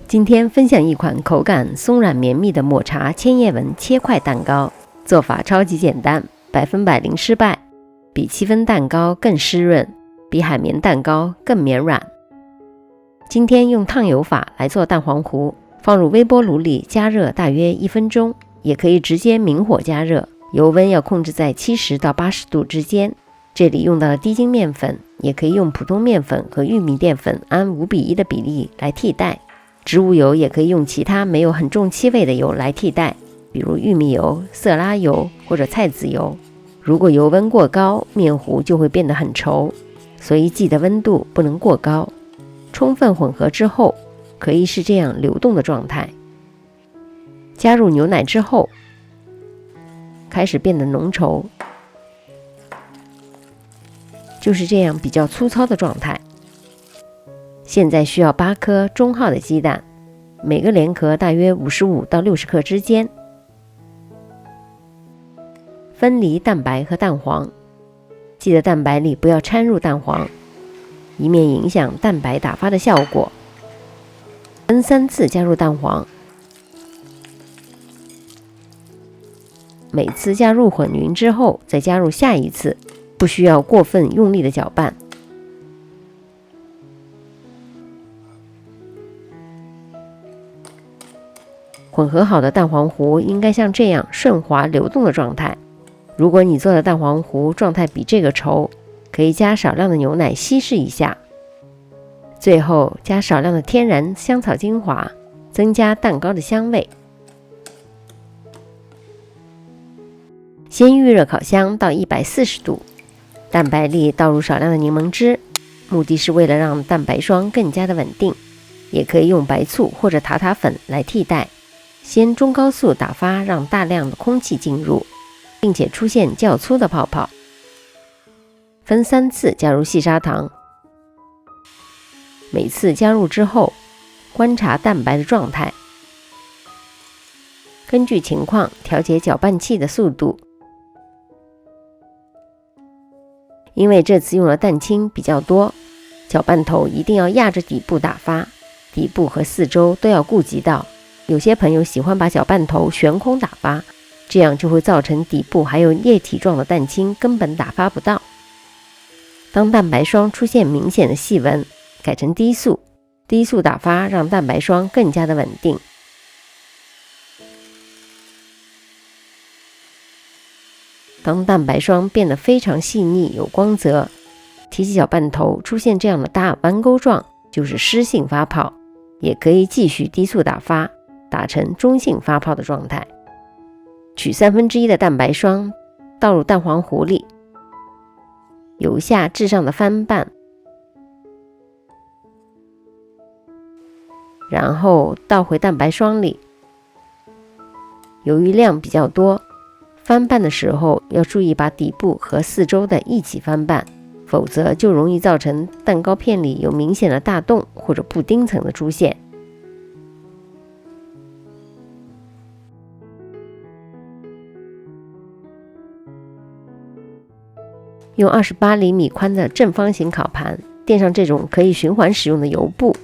今天分享一款口感松软绵密的抹茶千叶纹切块蛋糕，做法超级简单，100%零失败，比戚风蛋糕更湿润，比海绵蛋糕更绵软。今天用烫油法来做蛋黄糊，放入微波炉里加热大约1分钟，也可以直接明火加热，油温要控制在70到80度之间。这里用到了低筋面粉，也可以用普通面粉和玉米淀粉按5:1的比例来替代。植物油也可以用其他没有很重气味的油来替代，比如玉米油、色拉油或者菜籽油。如果油温过高，面糊就会变得很稠，所以记得温度不能过高。充分混合之后，可以是这样流动的状态。加入牛奶之后，开始变得浓稠，就是这样比较粗糙的状态。现在需要8颗中号的鸡蛋，每个连壳大约55到60克之间。分离蛋白和蛋黄，记得蛋白里不要掺入蛋黄，以免影响蛋白打发的效果。分3次加入蛋黄，每次加入混匀之后再加入下一次，不需要过分用力的搅拌。混合好的蛋黄糊应该像这样顺滑流动的状态。如果你做的蛋黄糊状态比这个稠，可以加少量的牛奶稀释一下。最后加少量的天然香草精华，增加蛋糕的香味。先预热烤箱到140度，蛋白里倒入少量的柠檬汁，目的是为了让蛋白霜更加的稳定，也可以用白醋或者塔塔粉来替代。先中高速打发，让大量的空气进入，并且出现较粗的泡泡。分3次加入细砂糖，每次加入之后，观察蛋白的状态，根据情况调节搅拌器的速度。因为这次用了蛋清比较多，搅拌头一定要压着底部打发，底部和四周都要顾及到。有些朋友喜欢把搅拌头悬空打发，这样就会造成底部还有液体状的蛋清根本打发不到。当蛋白霜出现明显的细纹，改成低速打发，让蛋白霜更加的稳定。当蛋白霜变得非常细腻有光泽，提起搅拌头出现这样的大弯钩状，就是湿性发泡，也可以继续低速打发，打成中性发泡的状态。取1/3的蛋白霜倒入蛋黄糊里，由下至上的翻拌，然后倒回蛋白霜里。由于量比较多，翻拌的时候要注意把底部和四周的一起翻拌，否则就容易造成蛋糕片里有明显的大洞或者布丁层的出现。用28厘米宽的正方形烤盘，垫上这种可以循环使用的油布，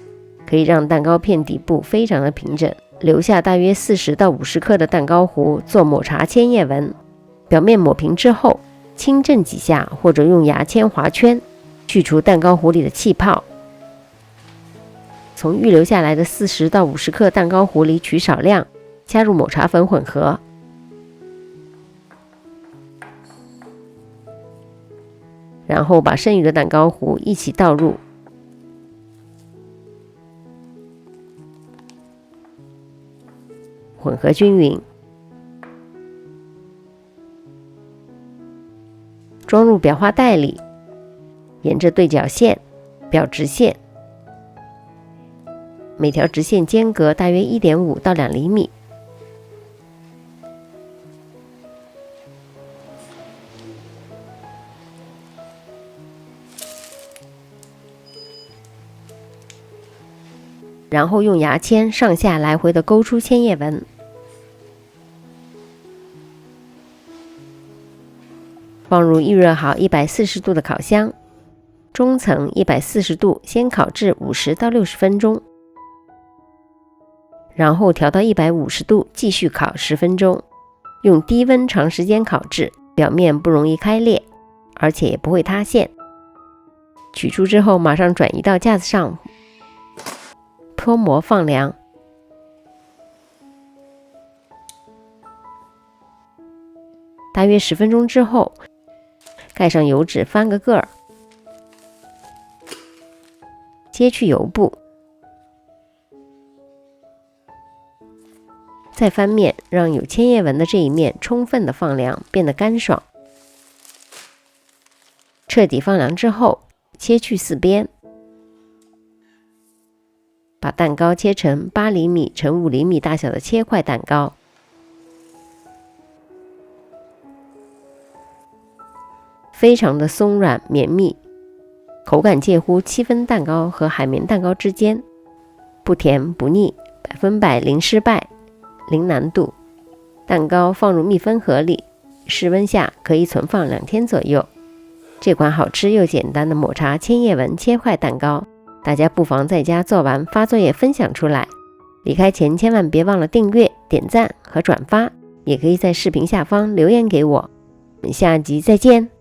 可以让蛋糕片底部非常的平整。留下大约40到50克的蛋糕糊做抹茶千叶纹，表面抹平之后，轻震几下或者用牙签划圈，去除蛋糕糊里的气泡。从预留下来的40到50克蛋糕糊里取少量，加入抹茶粉混合。然后把剩余的蛋糕糊一起倒入，混合均匀，装入裱花袋里，沿着对角线裱直线，每条直线间隔大约1.5到2厘米。然后用牙签上下来回的勾出千叶纹。放入预热好140度的烤箱，中层140度先烤至50到60分钟。然后调到150度继续烤10分钟，用低温长时间烤制，表面不容易开裂，而且也不会塌陷。取出之后马上转移到架子上脱模放凉。大约10分钟之后，盖上油纸翻个个儿，揭去油布，再翻面，让有千叶纹的这一面充分的放凉，变得干爽。彻底放凉之后，切去4边，把蛋糕切成8厘米乘5厘米大小的切块蛋糕。非常的松软绵密，口感介乎7分蛋糕和海绵蛋糕之间，不甜不腻，100%零失败，零难度。蛋糕放入密封盒里，室温下可以存放2天左右。这款好吃又简单的抹茶千叶纹切块蛋糕，大家不妨在家做完发作业分享出来。离开前千万别忘了订阅、点赞和转发，也可以在视频下方留言给我。我们下集再见。